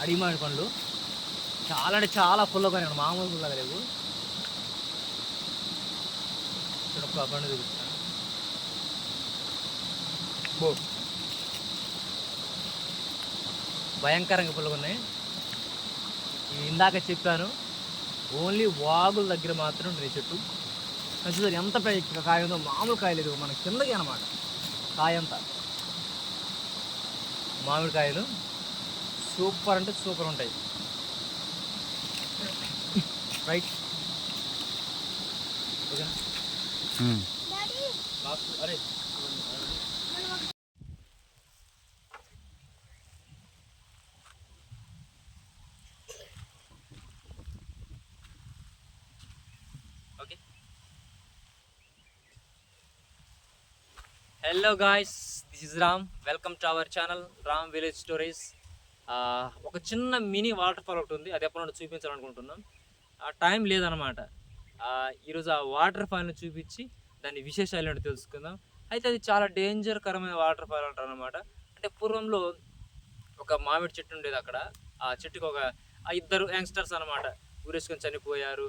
అడిగి మామిడి పండ్లు చాలా అంటే చాలా పుల్లగా ఉన్నాయి, మామూలు పుల్లగా లేవు. ఒక పండు చూపిస్తాను. భయంకరంగా పుల్లగా ఉన్నాయి. ఇవి ఇందాక చెప్పాను, ఓన్లీ వాగుల దగ్గర మాత్రం ఉండే చెట్టు. చూసారు ఎంత కాయ ఉందో, మామూలు కాయ లేదు, మన కిందకి అనమాట కాయ అంతా. మామిడికాయలు సూపర్ అంటే సూపర్ ఉంటాయి. రైట్, ఓకేనా? అరే okay. Hello guys, this is Ram. Welcome to our channel Ram village stories. ఒక చిన్న మినీ వాటర్ ఫాల్ ఒకటి ఉంది, అది ఎప్పుడు చూపించాలనుకుంటున్నాం. టైం లేదనమాట. ఈరోజు ఆ వాటర్ ఫాల్ని చూపించి దాని విశేషాలు ఏంటో తెలుసుకుందాం. అయితే అది చాలా డేంజర్కరమైన వాటర్ ఫాల్ అంటారు అనమాట. అంటే పూర్వంలో ఒక మామిడి చెట్టు ఉండేది అక్కడ. ఆ చెట్టుకి ఒక ఇద్దరు యంగ్స్టర్స్ అనమాట ఊరేసుకొని చనిపోయారు.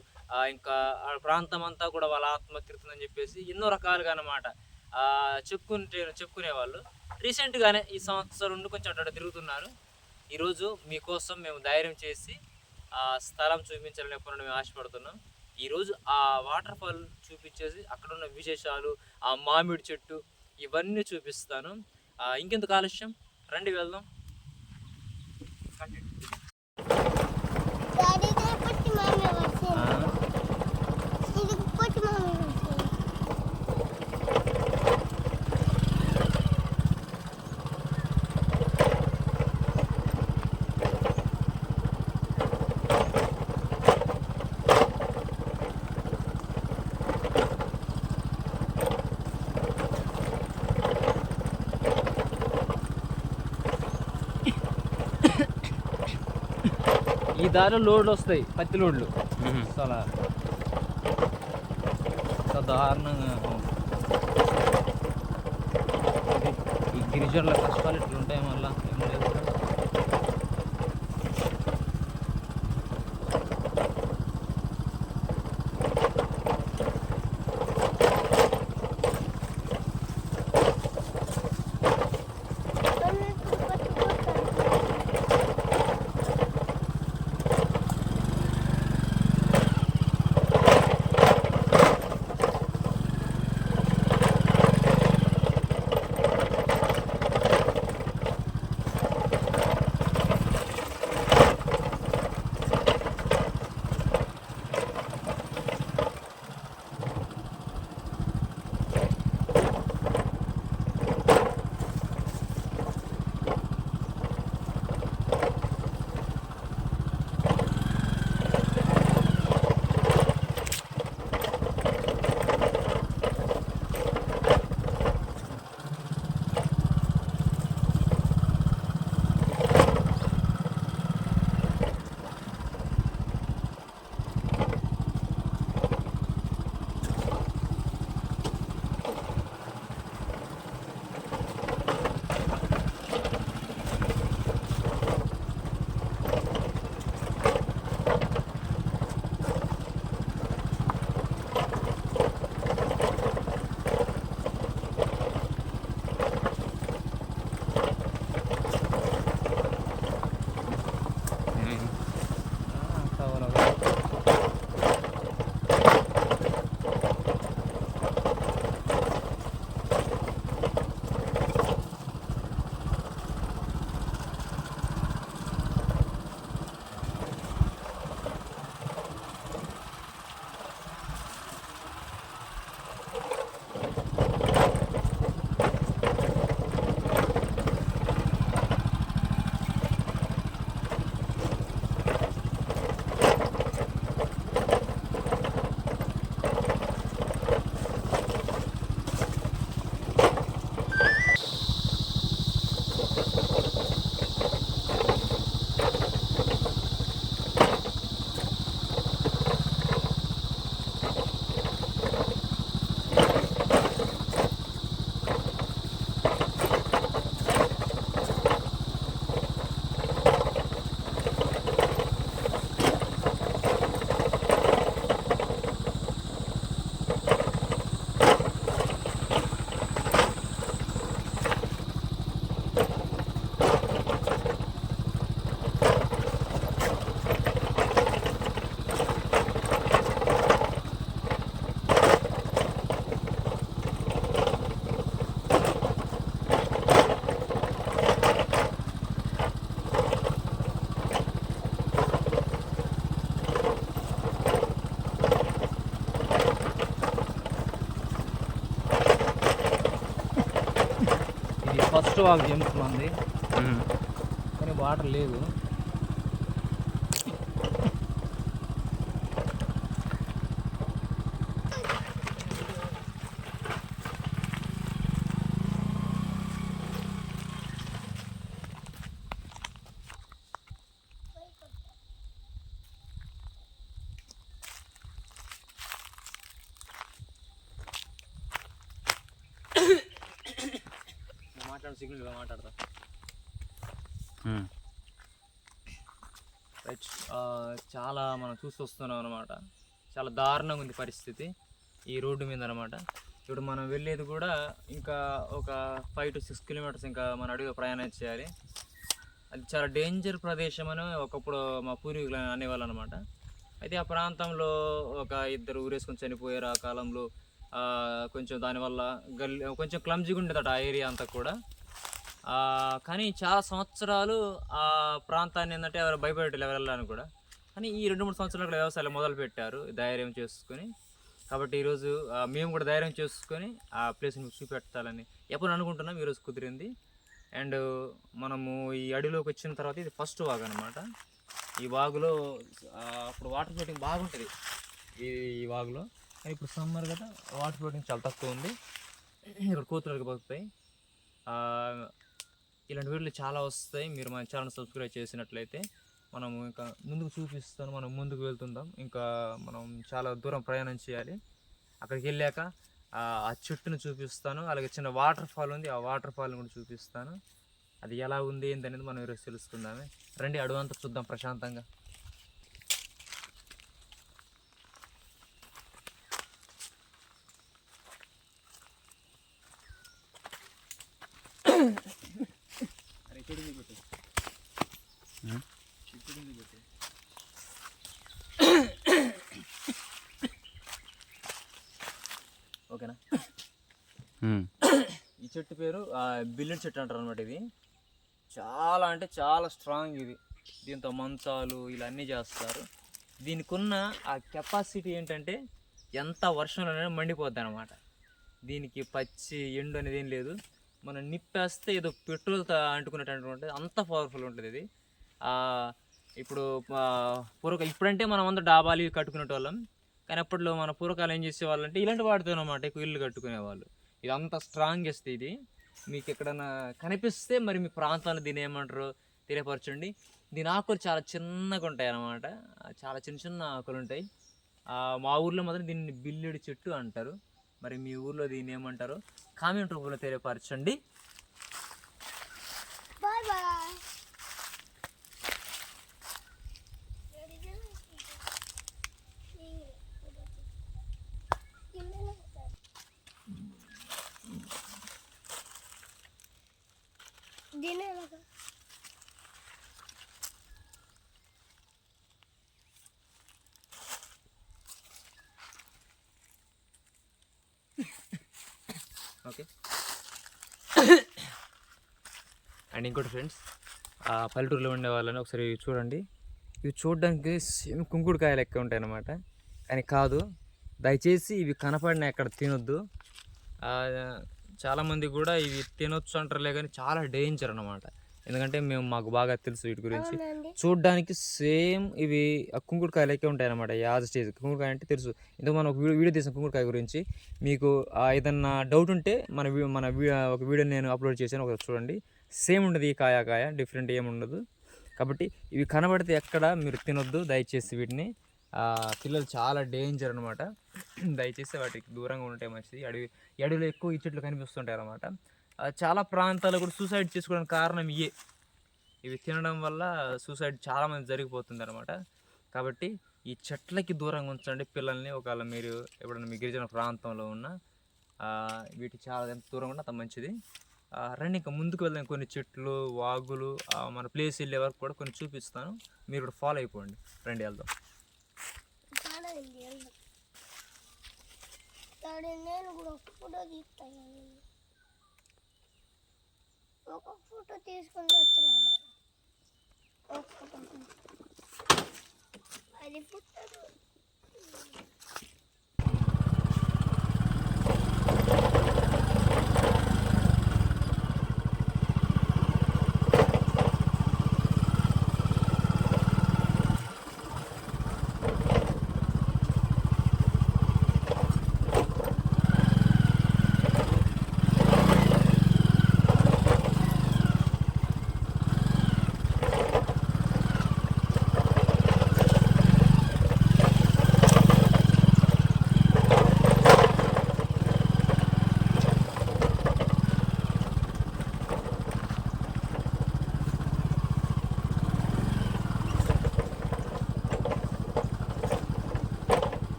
ఇంకా ఆ ప్రాంతం అంతా కూడా వాళ్ళ ఆత్మకీర్తుందని చెప్పేసి ఎన్నో రకాలుగా అనమాట చెప్పుకునేవాళ్ళు. రీసెంట్గానే ఈ సంవత్సరం నుండి కొంచెం అక్కడ తిరుగుతున్నారు. ఈరోజు మీకోసం మేము ధైర్యం చేసి ఆ స్థలం చూపించాలని ఎప్పుడు మేము ఆశపడుతున్నాం. ఈరోజు ఆ వాటర్ ఫాల్ చూపించేసి అక్కడ ఉన్న విశేషాలు, ఆ మామిడి చెట్టు, ఇవన్నీ చూపిస్తాను. ఇంకెందుకు ఆలస్యం, రండి వెళ్దాం. ఈ దారిలో లోడ్లు వస్తాయి, పత్తి లోడ్లు. చాలా దారుణంగా ఈ గిరిజనుల కష్టాలు ఇట్లుంటాయి. మళ్ళీ ఏం లేదు. ఫస్ట్ వాక్ జంపుతుంది కానీ వాటర్ లేదు. సిగ్నల్ మాట్లాడతా. రైట్, చాలా మనం చూసి వస్తున్నాం అనమాట. చాలా దారుణంగా ఉంది పరిస్థితి ఈ రోడ్డు మీద అనమాట. ఇప్పుడు మనం వెళ్ళేది కూడా ఇంకా ఒక 5 to 6 kilometers ఇంకా మన అడవిలో ప్రయాణం చేయాలి. అది చాలా డేంజర్ ప్రదేశం అని ఒకప్పుడు మా పూర్వీకులు అనేవాళ్ళు అనమాట. అయితే ఆ ప్రాంతంలో ఒక 2 ఊరేసుకొని చనిపోయారు ఆ కాలంలో. కొంచెం దానివల్ల కొంచెం క్లమ్జీగా ఉండేదట ఆ ఏరియా అంతా కూడా. కానీ చాలా సంవత్సరాలు ఆ ప్రాంతాన్ని ఏంటంటే ఎవరు భయపడేటట్లు ఎవరు వెళ్ళడానికి కూడా. కానీ ఈ 2-3 సంవత్సరాలు కూడా వ్యవసాయాలు మొదలు పెట్టారు ధైర్యం చేసుకొని. కాబట్టి ఈరోజు మేము కూడా ధైర్యం చేసుకొని ఆ ప్లేస్ని చూపెట్టాలని ఎప్పుడు అనుకుంటున్నాం. ఈరోజు కుదిరింది. అండ్ మనము ఈ అడవిలోకి వచ్చిన తర్వాత ఇది ఫస్ట్ వాగు అనమాట. ఈ వాగులో అప్పుడు వాటర్ ఫ్లోటింగ్ బాగుంటుంది ఈ వాగులో. కానీ ఇప్పుడు సమ్మర్ కదా వాటర్ ఫ్లోటింగ్ చాలా తక్కువ ఉంది. ఇక్కడ కోతులకు పోతాయి. ఇలాంటి వీడియోలు చాలా వస్తాయి. మీరు మన ఛానల్ సబ్స్క్రైబ్ చేసినట్లయితే మనము ఇంకా ముందుకు చూపిస్తాను. మనం ముందుకు వెళ్తుందాం. ఇంకా మనం చాలా దూరం ప్రయాణం చేయాలి. అక్కడికి వెళ్ళాక ఆ చెట్టును చూపిస్తాను. అలాగే చిన్న వాటర్ ఫాల్ ఉంది, ఆ వాటర్ ఫాల్ని కూడా చూపిస్తాను. అది ఎలా ఉంది ఏంటనేది మనం ఈరోజు తెలుసుకుందామే. రండి, అడవంతా చూద్దాం ప్రశాంతంగా. ఓకేనా? ఈ చెట్టు పేరు బిల్లెడ్ చెట్టు అంటారు అనమాట. ఇది చాలా అంటే చాలా స్ట్రాంగ్. ఇది దీంతో మంచాలు ఇలా అన్నీ చేస్తారు. దీనికి ఉన్న ఆ కెపాసిటీ ఏంటంటే ఎంత వర్షంలోనే మండిపోద్ది అనమాట. దీనికి పచ్చి ఎండు అనేది ఏం లేదు. మనం నిప్పేస్తే ఏదో పెట్రోల్తో అంటుకున్నట్టు ఉంటుంది, అంత పవర్ఫుల్ ఉంటుంది ఇది. ఇప్పుడు ఇప్పుడంటే మనం అందరూ డాబాలు కట్టుకునే వాళ్ళం. కానీ అప్పట్లో మన పూర్వకాలం ఏం చేసేవాళ్ళు అంటే ఇలాంటి వాటితో అనమాట ఎక్కువ ఇల్లు కట్టుకునేవాళ్ళు. ఇది అంత స్ట్రాంగెస్ట్. ఇది మీకు ఎక్కడైనా కనిపిస్తే మరి మీ ప్రాంతాన్ని దీన్ని ఏమంటారో తెలియపరచండి. దీని ఆకులు చాలా చిన్నగా ఉంటాయి అన్నమాట. చాలా చిన్న చిన్న ఆకులు ఉంటాయి. మా ఊర్లో మాత్రం దీన్ని బిల్లెడు చెట్టు అంటారు. మరి మీ ఊర్లో దీన్ని ఏమంటారో కామెంట్ రూపంలో తెలియపరచండి. Bye bye. ఓకే. అండ్ ఇంకోటి ఫ్రెండ్స్, పల్లెటూరులో ఉండే వాళ్ళని ఒకసారి చూడండి. ఇవి చూడడానికి సేమ్ కుంకుడుకాయ లెక్క ఉంటాయి అన్నమాట. కానీ కాదు, దయచేసి ఇవి కనపడిన ఎక్కడ తినొద్దు. చాలామంది కూడా ఇవి తినొచ్చు అంటారులే, కానీ చాలా డేంజర్ అన్నమాట. ఎందుకంటే మాకు బాగా తెలుసు వీటి గురించి. చూడడానికి సేమ్ ఇవి కుంకుడుకాయ లెక్క ఉంటాయి అన్నమాట. యాజ్ స్టేజ్ కుంకుడుకాయ అంటే తెలుసు. ఇందుకు మనం ఒక వీడియో తీసాం కుంకుడుకాయ గురించి. మీకు ఏదన్నా డౌట్ ఉంటే ఒక వీడియో నేను అప్లోడ్ చేశాను, ఒకసారి చూడండి. సేమ్ ఉండదు ఈ కాయ డిఫరెంట్ ఏముండదు. కాబట్టి ఇవి కనబడితే ఎక్కడ మీరు తినొద్దు దయచేసి. వీటిని పిల్లలు చాలా డేంజర్ అనమాట. దయచేసి వాటికి దూరంగా ఉంటే మంచిది. అడవిలో ఎక్కువ ఈ చెట్లు కనిపిస్తుంటాయి అన్నమాట. చాలా ప్రాంతాల్లో కూడా సూసైడ్ చేసుకోవడానికి కారణం ఇవి తినడం వల్ల సూసైడ్ చాలామంది జరిగిపోతుంది అనమాట. కాబట్టి ఈ చెట్లకి దూరంగా ఉంచండి పిల్లల్ని. ఒకవేళ మీరు ఎప్పుడైనా మీ గిరిజన ప్రాంతంలో ఉన్న వీటికి చాలా ఎంత దూరంగా ఉంటే అంత మంచిది. రండి, ఇంకా ముందుకు వెళ్దాం. కొన్ని చెట్లు, వాగులు, మన ప్లేస్ వెళ్ళే వరకు కూడా కొన్ని చూపిస్తాను. మీరు కూడా ఫాలో అయిపోండి. రండి, వెళ్దాం. నేను కూడా ఒక ఫోటో తీస్తాను. ఒక ఫోటో తీసుకుని వస్తున్నాను. అది ఫోటో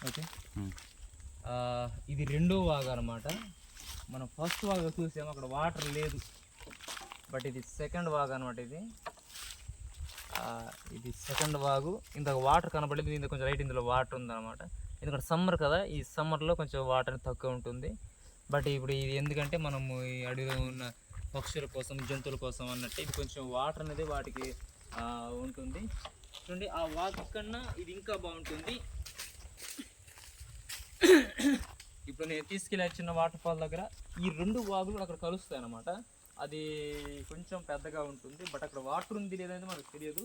ఓకే. ఉమ్. ఇది రెండో వాగు అనమాట. మనం ఫస్ట్ వాగు చూసాము, అక్కడ వాటర్ లేదు. బట్ ఇది సెకండ్ వాగు అనమాట. ఇది సెకండ్ వాగు. ఇంతకు వాటర్ కనపడలేదు, ఇంత కొంచెం రైట్ ఇందులో వాటర్ ఉందన్నమాట. ఎందుకంటే సమ్మర్ కదా, ఈ సమ్మర్లో కొంచెం వాటర్ తక్కువ ఉంటుంది. బట్ ఇప్పుడు ఇది ఎందుకంటే మనము ఈ అడవిలో ఉన్న పక్షుల కోసం, జంతువుల కోసం అన్నట్టు ఇది కొంచెం వాటర్ అనేది వాటికి ఉంటుంది. చూడండి, ఆ వాగు కన్నా ఇది ఇంకా బాగుంటుంది. ఇప్పుడు నేను తీసుకెళ్ళే చిన్న వాటర్ ఫాల్ దగ్గర ఈ రెండు వాగులు అక్కడ కలుస్తాయి అన్నమాట. అది కొంచెం పెద్దగా ఉంటుంది, బట్ అక్కడ వాటర్ ఉంది లేదనేది మనకు తెలియదు.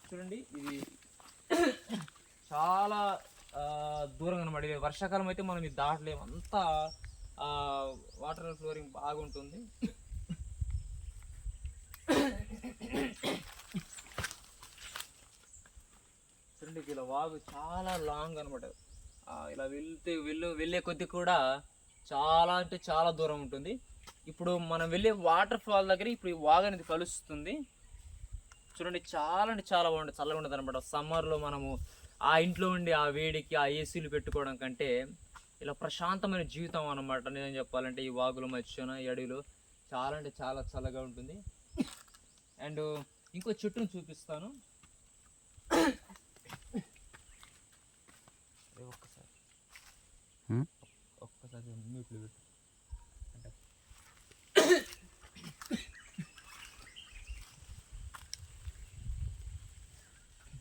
చూడండి, ఇది చాలా దూరంగా అనమాట. వర్షాకాలం అయితే మనం ఇది దాటలేము, అంతా వాటర్ ఫ్లోరింగ్ బాగుంటుంది. చూడండి, ఇలా వాగు చాలా లాంగ్ అనమాట. ఇలా వెళ్ళే కొద్ది కూడా చాలా అంటే చాలా దూరం ఉంటుంది. ఇప్పుడు మనం వెళ్ళే వాటర్ ఫాల్ దగ్గర ఇప్పుడు ఈ వాగు అనేది కలుస్తుంది. చూడండి, చాలా అంటే చాలా బాగుంటుంది, చల్లగా ఉంటుంది అనమాట. సమ్మర్లో మనము ఆ ఇంట్లో ఉండి ఆ వేడికి ఆ ఏసీలు పెట్టుకోవడం కంటే ఇలా ప్రశాంతమైన జీవితం అన్నమాట. నేను చెప్పాలంటే ఈ వాగుల మధ్యన ఈ అడవిలో చాలా అంటే చాలా చల్లగా ఉంటుంది. అండ్ ఇంకో చెట్టును చూపిస్తాను. ఒక్కసారి మ్యూట్లో పెట్టు.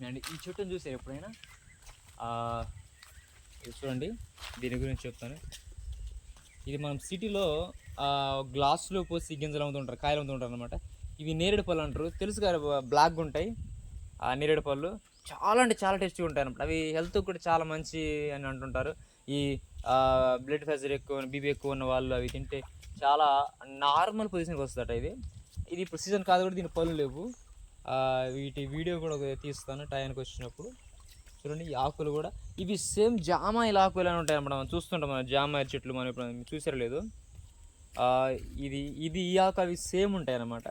అండ్ ఈ చెట్టును చూసారు ఎప్పుడైనా? ఇది చూడండి, దీని గురించి చెప్తాను. ఇది మనం సిటీలో గ్లాసులో పోసి గింజలు అమ్ముతుంటారు, కాయలు అమ్ముతుంటారు అనమాట. ఇవి నేరేడు పళ్ళు అంటారు, తెలుసు కదా, బ్లాక్గా ఉంటాయి. ఆ నేరేడు పళ్ళు చాలా అంటే చాలా టేస్టీగా ఉంటాయి అనమాట. అవి హెల్త్కి కూడా చాలా మంచి అని అంటుంటారు. ఈ బ్లడ్ ప్రెషర్ ఎక్కువ, బీపీ ఎక్కువ ఉన్న వాళ్ళు అవి తింటే చాలా నార్మల్ పొజిషన్కి వస్తుందట. ఇది ఇప్పుడు సీజన్ కాదు కూడా, దీని పళ్ళు లేవు. వీటి వీడియో కూడా తీస్తాను టైంకి వచ్చినప్పుడు. చూడండి, ఈ ఆకులు కూడా ఇవి సేమ్ జామాయిల ఆకులు అని ఉంటాయి అన్నమాట. మనం చూస్తుంటాం, మన జామాయిల చెట్లు మనం ఇప్పుడు చూసారో లేదు. ఇది ఈ ఆకు అవి సేమ్ ఉంటాయి అన్నమాట.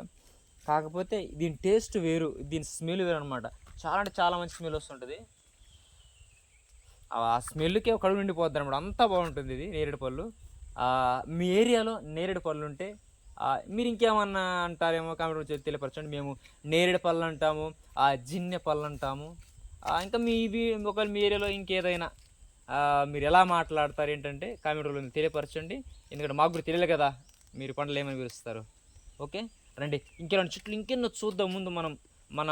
కాకపోతే దీని టేస్ట్ వేరు, దీని స్మెల్ వేరు అనమాట. చాలా అంటే చాలా మంచి స్మెల్ వస్తుంటుంది. ఆ స్మెల్కే కడుపు నిండిపోద్ది అనమాట, అంతా బాగుంటుంది ఇది నేరేడు పళ్ళు. మీ ఏరియాలో నేరేడు పళ్ళు ఉంటే మీరు ఇంకేమన్నా అంటారేమో కామెంట్ తెలియపరచండి. మేము నేరేడు పళ్ళు అంటాము, జిన్నె పళ్ళు అంటాము. ఇంకా ఒకవేళ మీ ఏరియాలో ఇంకేదైనా మీరు ఎలా మాట్లాడతారు ఏంటంటే కామెంట్లో తెలియపరచండి. ఎందుకంటే మాకు కూడా తెలియదు కదా మీరు పంటలు ఏమని పిలుస్తారు. ఓకే, రండి, ఇంకెలాంటి చెట్లు ఇంకెన్నో చూద్దాం. ముందు మనం మన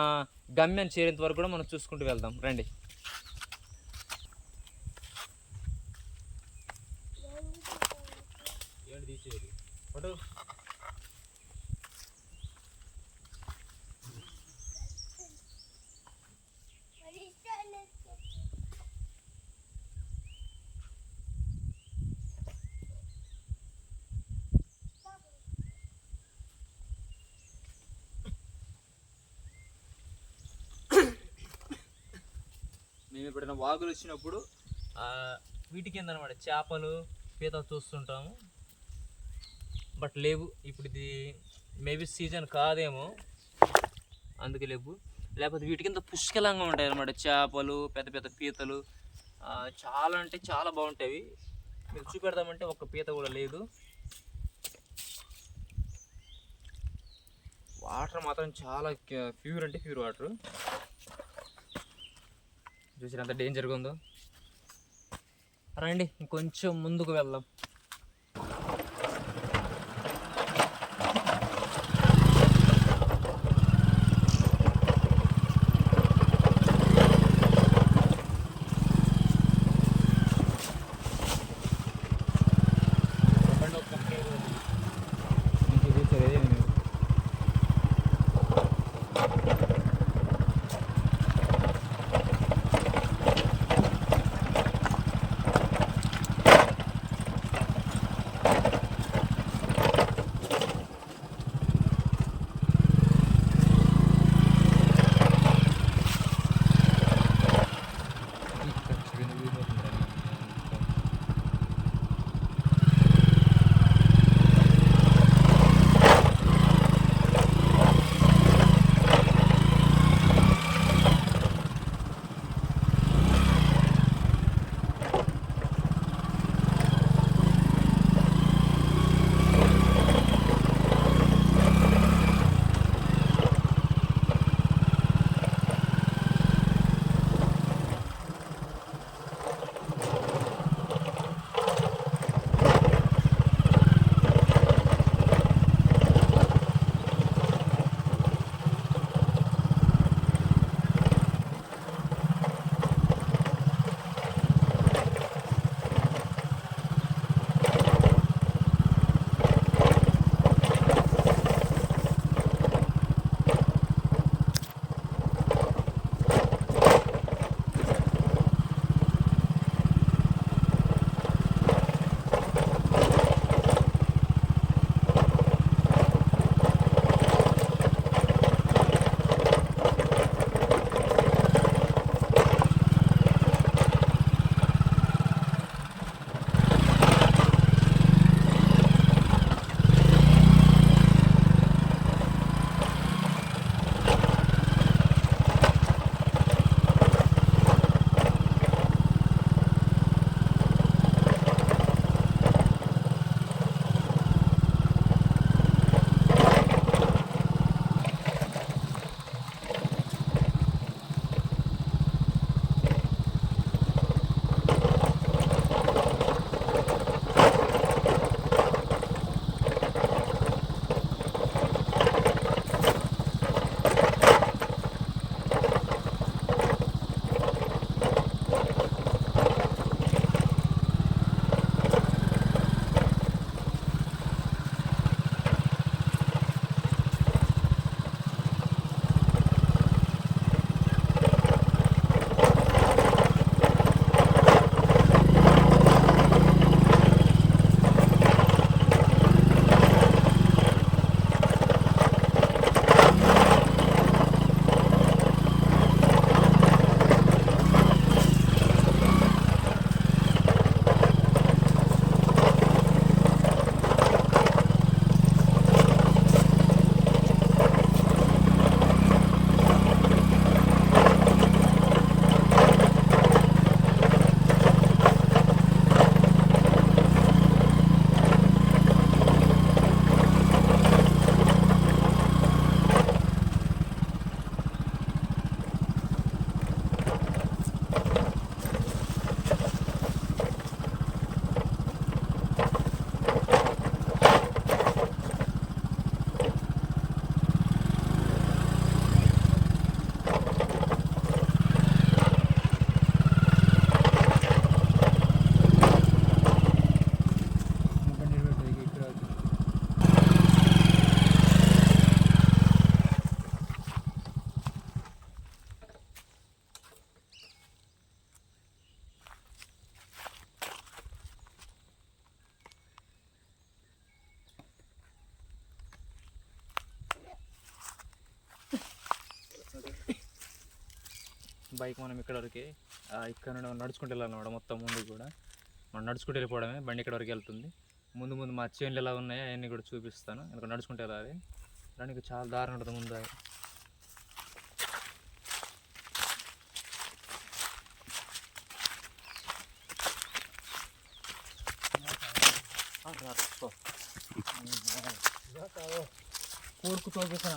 గమ్యాన్ని చేరేంత వరకు కూడా మనం చూసుకుంటూ వెళ్దాం. రండి. ఏంటి తీసేది ఫోటో? మేము ఎప్పుడైనా వాగులు వచ్చినప్పుడు వీటి కింద అనమాట చేపలు, పీతలు చూస్తుంటాము. బట్ లేవు, ఇప్పుడు ఇది మేబీ సీజన్ కాదేమో, అందుకే లేవు. లేకపోతే వీటి కింద పుష్కలంగా ఉంటాయి అన్నమాట చేపలు, పెద్ద పెద్ద పీతలు. చాలా అంటే చాలా బాగుంటాయి. మీకు చూపెడదామంటే ఒక్క పీత కూడా లేదు. వాటర్ మాత్రం చాలా ప్యూర్ అంటే ప్యూర్ వాటర్. చూసారు ఎంత డేంజర్గా ఉందో. రండి, ఇంకొంచెం ముందుకు వెళ్దాం. బైక్ మనం ఇక్కడ వరకే ఇక్కడ నుండి మనం నడుచుకుంటూ వెళ్ళాలన్నమాట. మొత్తం ముందు కూడా మనం నడుచుకుంటూ వెళ్ళిపోవడమే. బండి ఇక్కడ వరకు వెళ్తుంది. ముందు ముందు మా చేనులు ఎలా ఉన్నాయో అవన్నీ కూడా చూపిస్తాను. ఇక్కడ నడుచుకుంటూ వెళ్ళాలి. దానికి చాలా దారి ఉంటుంది ముందు. कोर्ट को तो ना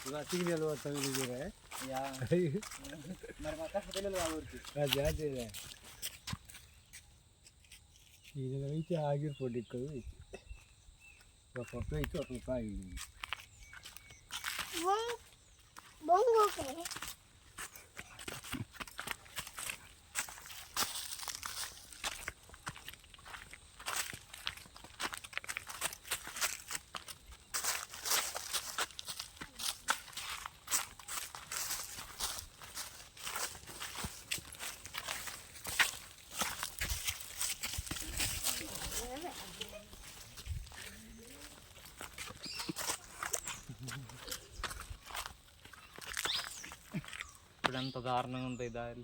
इवा तीन ले तब ले रे या मर माता से ले आवरती जा दे रे ఇది అయితే ఆగిపోయింది ఇక్కడ ఒక ప్లేట్ ఒక కాయి బొంగోకే ఇప్పుడు ఎంత దారుణంగా ఉంటాయి దారి.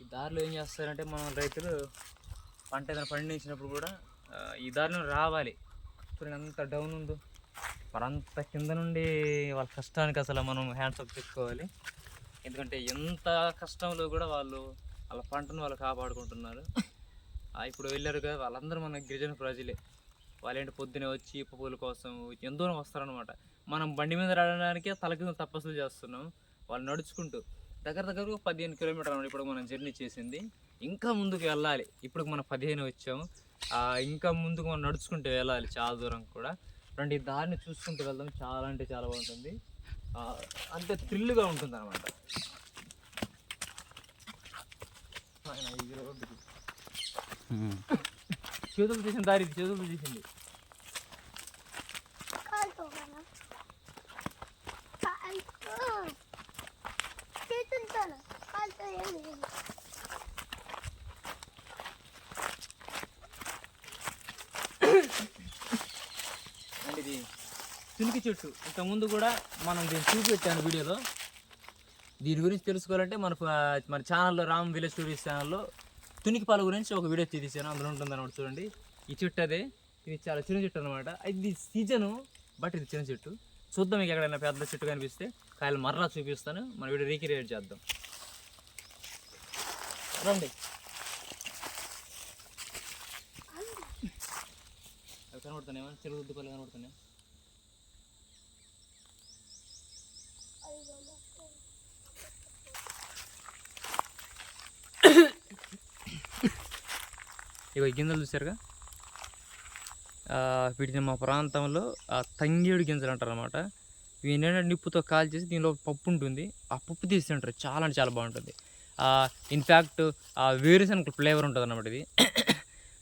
ఈ దారిలో ఏం చేస్తారంటే మన రైతులు పంట ఏదైనా పండించినప్పుడు కూడా ఈ దారిలో రావాలి. ఇప్పుడు ఎంత డౌన్ ఉందో మరి అంత కింద నుండి వాళ్ళ కష్టానికి అసలు మనం హ్యాండ్స్ అప్ చెప్పుకోవాలి. ఎందుకంటే ఎంత కష్టంలో కూడా వాళ్ళు వాళ్ళ పంటను వాళ్ళు కాపాడుకుంటున్నారు. ఇప్పుడు వెళ్ళారు కదా వాళ్ళందరూ మన గిరిజన ప్రజలే. వాళ్ళేంటి పొద్దునే వచ్చి పూల కోసం ఎంతో వస్తారనమాట. మనం బండి మీద రావడానికే తలకి తపస్సులు చేస్తున్నాం. వాళ్ళు నడుచుకుంటూ దగ్గరకు 15 కిలోమీటర్లు అన్నమాట ఇప్పుడు మనం జర్నీ చేసింది. ఇంకా ముందుకు వెళ్ళాలి. ఇప్పుడు మనం 15 వచ్చాము. ఇంకా ముందుకు మనం నడుచుకుంటూ వెళ్ళాలి చాలా దూరం కూడా. రండి ఈ దారిని చూసుకుంటూ వెళ్దాం. చాలా అంటే చాలా బాగుంటుంది. అంతే థ్రిల్గా ఉంటుంది అనమాట. చేతులు తీసిన దారి ఇది. చేతులు తీసింది అంటే ఇది తునికి చెట్టు. ఇంతకుముందు కూడా మనం దీన్ని చూపెట్టాను వీడియోలో. దీని గురించి తెలుసుకోవాలంటే మన ఛానల్లో రామ్ విలేజ్ స్టోరీస్ ఛానల్లో తునికి పాల గురించి ఒక వీడియో తీసాను. అందులో ఉంటుంది అనమాట. చూడండి ఈ చెట్టు అదే. ఇది చాలా చిన్న చెట్టు అనమాట. ఇది సీజను బట్ ఇది చిన్న చెట్టు. చూద్దాం మీకు ఎక్కడైనా పెద్ద చెట్టు కనిపిస్తే కాయలు మరలా చూపిస్తాను. మన వీడియో రీక్రియేట్ చేద్దాం. రండి. అవి కనబడుతున్నాయా? చెరువు పళ్ళు కనబడుతున్నాయి. ఇక గింజలు చూసారుగా. వీటిని మా ప్రాంతంలో తంగేడు గింజలు అంటారు అనమాట. వీటిని నిప్పుతో కాల్ చేసి దీనిలో పప్పు ఉంటుంది. ఆ పప్పు తీసి తింటారు. చాలా అంటే చాలా బాగుంటుంది. ఇన్ఫ్యాక్ట్ వేరుశనగ ఫ్లేవర్ ఉంటుంది అన్నమాట ఇది.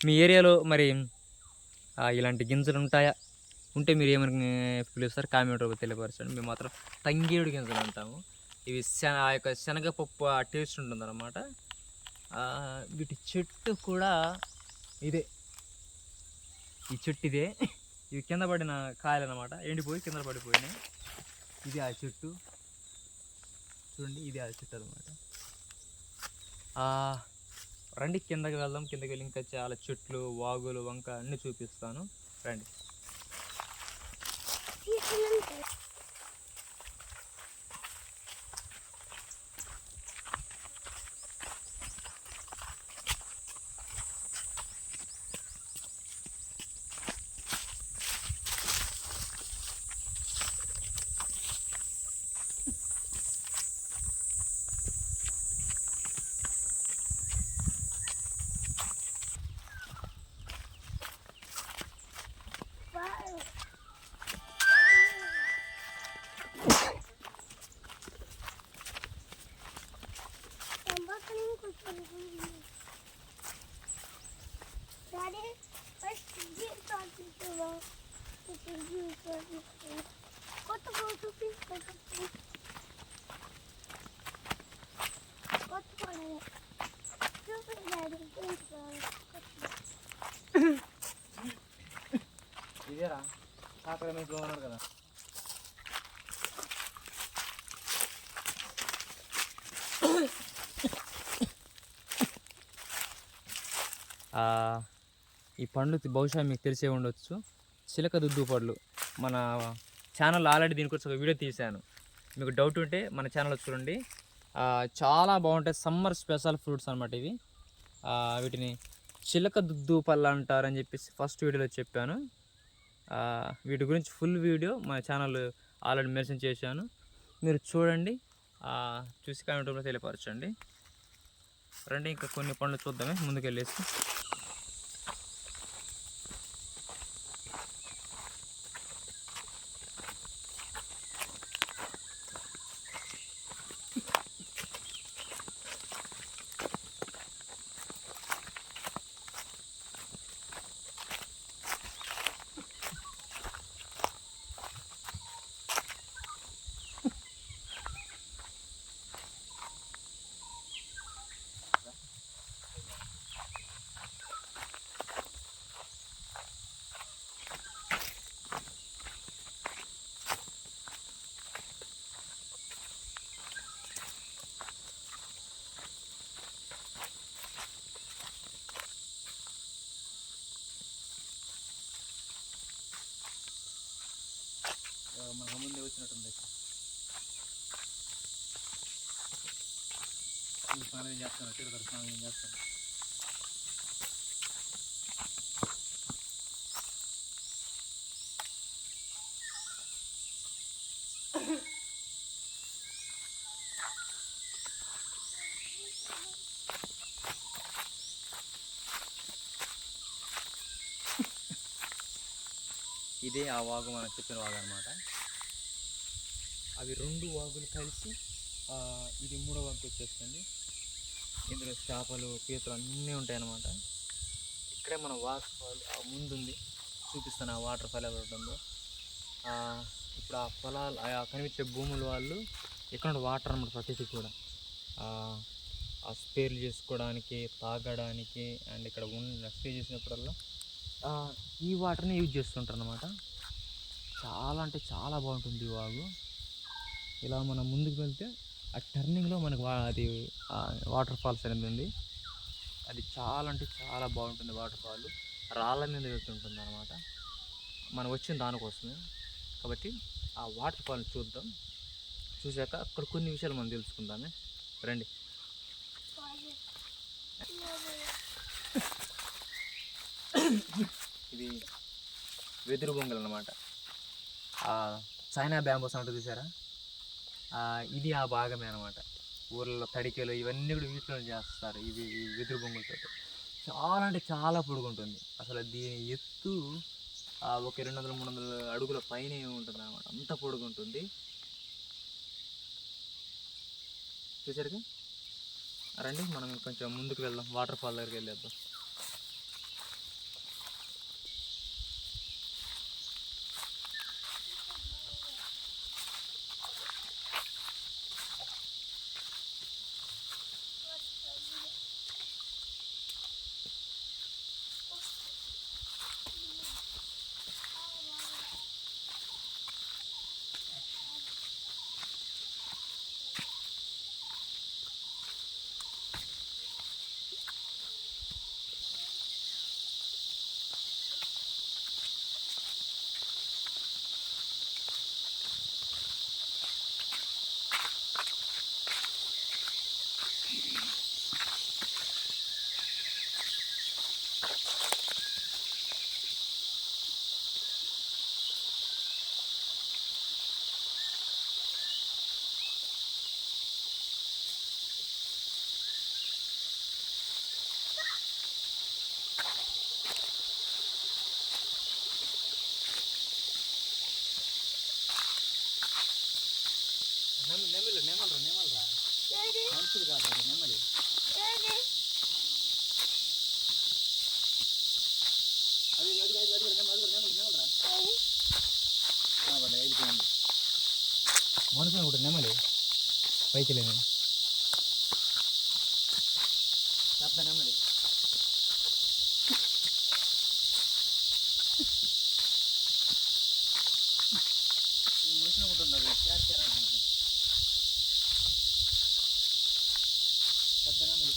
మీ ఏరియాలో మరి ఇలాంటి గింజలు ఉంటాయా? ఉంటే మీరు ఏమని పిలుస్తారు కామెంట్ రూపంలో తెలియపరచండి. మేము మాత్రం తంగేడు గింజలు అంటాము. ఇవి ఆ యొక్క శనగపప్పు ఆ టేస్ట్ ఉంటుంది అన్నమాట. వీటి చెట్టు కూడా ఇదే. ఈ చెట్టు ఇదే. ఇవి కింద పడిన కాయలు అనమాట. ఎండిపోయి కింద పడిపోయినాయి. ఇది ఆ చెట్టు చూడండి. ఇది ఆ చెట్టు అనమాట. రండి కిందకి వెళ్దాం. కిందకి వెళ్ళి ఇంకా చాలా చెట్లు, వాగులు, వంక అన్నీ చూపిస్తాను. రండి. ఇదేరా కాకర మీద ఉన్నారు కదా. ఈ పండ్లు బహుశా మీకు తెలిసే ఉండొచ్చు, చిలక దుద్దు పళ్ళు. మన ఛానల్ ఆల్రెడీ దీని గురించి ఒక వీడియో తీశాను, మీకు డౌట్ ఉంటే మన ఛానల్లో చూడండి. చాలా బాగుంటాయి, సమ్మర్ స్పెషల్ ఫ్రూట్స్ అనమాట ఇవి. వీటిని చిలక దుద్దు పళ్ళు అంటారని చెప్పేసి ఫస్ట్ వీడియోలో చెప్పాను. వీటి గురించి ఫుల్ వీడియో మన ఛానల్ ఆల్రెడీ మెన్షన్ చేశాను, మీరు చూడండి. చూసి కామెంట్ రూపంలో తెలియపరచండి. రండి ఇంకా కొన్ని పండ్లు చూద్దామే ముందుకెళ్ళేసి. మనకు ముందే వచ్చినట్టుంది. స్నానం ఏం చేస్తాను, తిరుగుతారు స్నానం ఏం చేస్తాను. ఇదే ఆ వాగు మనం చెప్పిన వాగు అనమాట. అవి రెండు వాగులు కలిసి ఇది మూడో వాగుకి వచ్చేస్తుంది. ఇందులో చేపలు పీతలు అన్నీ ఉంటాయి అన్నమాట. ఇక్కడే మన వాటర్ ఫాల్ ముందుంది, చూపిస్తాను ఆ వాటర్ ఫాల్ ఎవరు ఉంటుందో. ఇప్పుడు ఆ పొలాలు కనిపించే భూముల వాళ్ళు ఇక్కడ వాటర్ అన్నమాట. ప్రతిదీ కూడా ఆ స్పేర్లు చేసుకోవడానికి, తాగడానికి, అండ్ ఇక్కడ స్టే చేసినప్పుడల్లా ఈ వాటర్ని యూజ్ చేస్తుంటారు అన్నమాట. చాలా అంటే చాలా బాగుంటుంది ఈ వాగు. ఇలా మనం ముందుకు వెళ్తే ఆ టర్నింగ్లో మనకు అది వాటర్ ఫాల్స్ అనేది ఉంది. అది చాలా అంటే చాలా బాగుంటుంది. వాటర్ ఫాల్ రాళ్ళ మీద వెళ్తుంటుంది అనమాట. మనం వచ్చిన దానికోసమే కాబట్టి ఆ వాటర్ ఫాల్ని చూద్దాం. చూశాక అక్కడ కొన్ని విషయాలు మనం తెలుసుకుందామే, రండి. ఇది వెదురు బొంగలు అన్నమాట. చైనా బ్యాంబూస్ అంటే చూసారా, ఇది ఆ భాగమే అనమాట. ఊర్లలో తడికెలు ఇవన్నీ కూడా వీటిలో చేస్తారు. ఇవి వెదురు బొంగులతో చాలా అంటే చాలా పొడుగుంటుంది. అసలు దీని ఎత్తు ఒక 200-300 అడుగుల పైన ఉంటుంది అనమాట. అంత పొడుగుంటుంది. చూసారుగా, రండి మనం కొంచెం ముందుకు వెళ్దాం, వాటర్ ఫాల్ దగ్గరికి వెళ్ళేద్దాం. నెమలరా మనుషులు కాదు నెమలి. మనుషులు ఒకటి నెమలి పైకి లేదు, పెద్ద నెమలి. మనుషులు ఒకటి ఉండదు, పెద్ద నెమలి.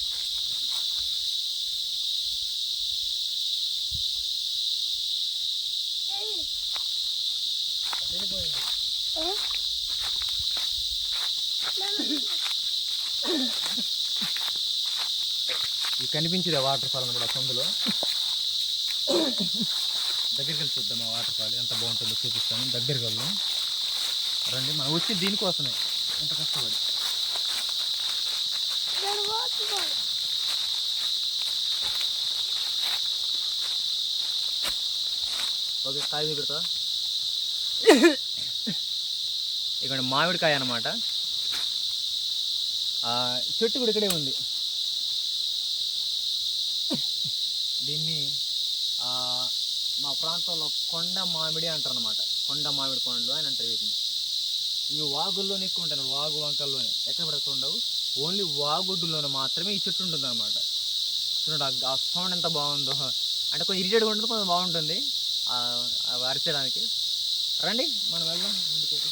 ఇవి కనిపించేదే వాటర్ ఫాల్ కూడా సందులో. దగ్గరికి వెళ్ళి చూద్దాం ఆ వాటర్ ఫాల్ ఎంత బాగుంటుందో చూపిస్తాను. దగ్గరికి వెళ్దాం రండి. మనం వచ్చి దీనికోసమే ఎంత కష్టపడి. ఓకే, కాయ చూపెడతా. ఇక్కడ మామిడికాయ అన్నమాట. చెట్టు కూడా ఇక్కడే ఉంది. దీన్ని మా ప్రాంతంలో కొండ మామిడి అంటారు అనమాట. కొండ మామిడి పండ్లు అని అంటారు వీటిని. ఇవి వాగుల్లోనే ఎక్కువ ఉంటాయి, వాగు వంకల్లోనే. ఎక్కడ పడక ఉండవు, ఓన్లీ వాగుడ్డులోనే మాత్రమే ఈ చెట్టు ఉంటుంది అనమాట. చూడండి ఆ సౌండ్ ఎంత బాగుందో. అంటే కొంచెం ఇరిటేట్గా ఉంటుంది, కొంచెం బాగుంటుంది అరిచడానికి. రండి మనం వెళ్దాం ముందుకైతే.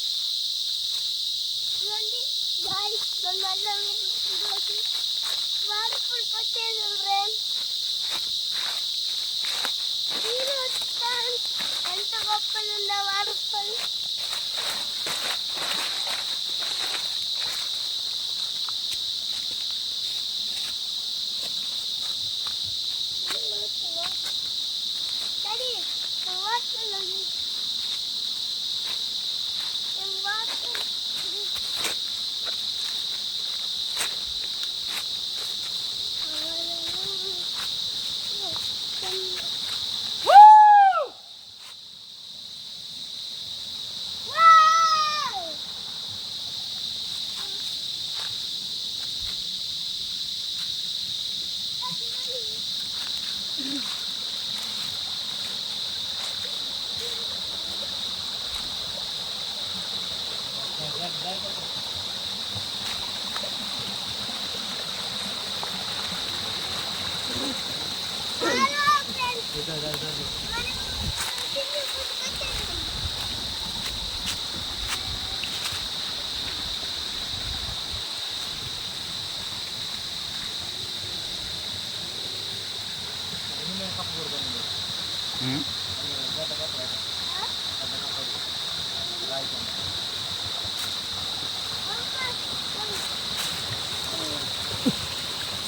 ఎంత గొప్పలుందా వాడపల్.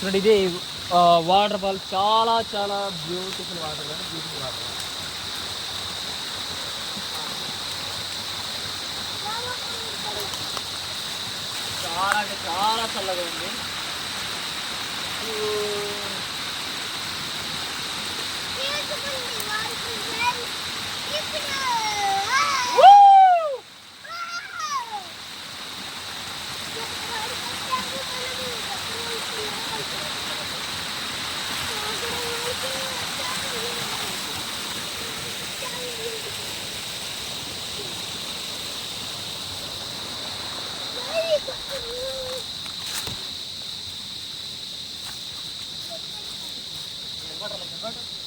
చూడండి, ఇది వాటర్ ఫాల్. చాలా చాలా బ్యూటిఫుల్ వాటర్, బ్యూటిఫుల్ వాటర్. చాలా అంటే చాలా చల్లగా ఉంది. Water.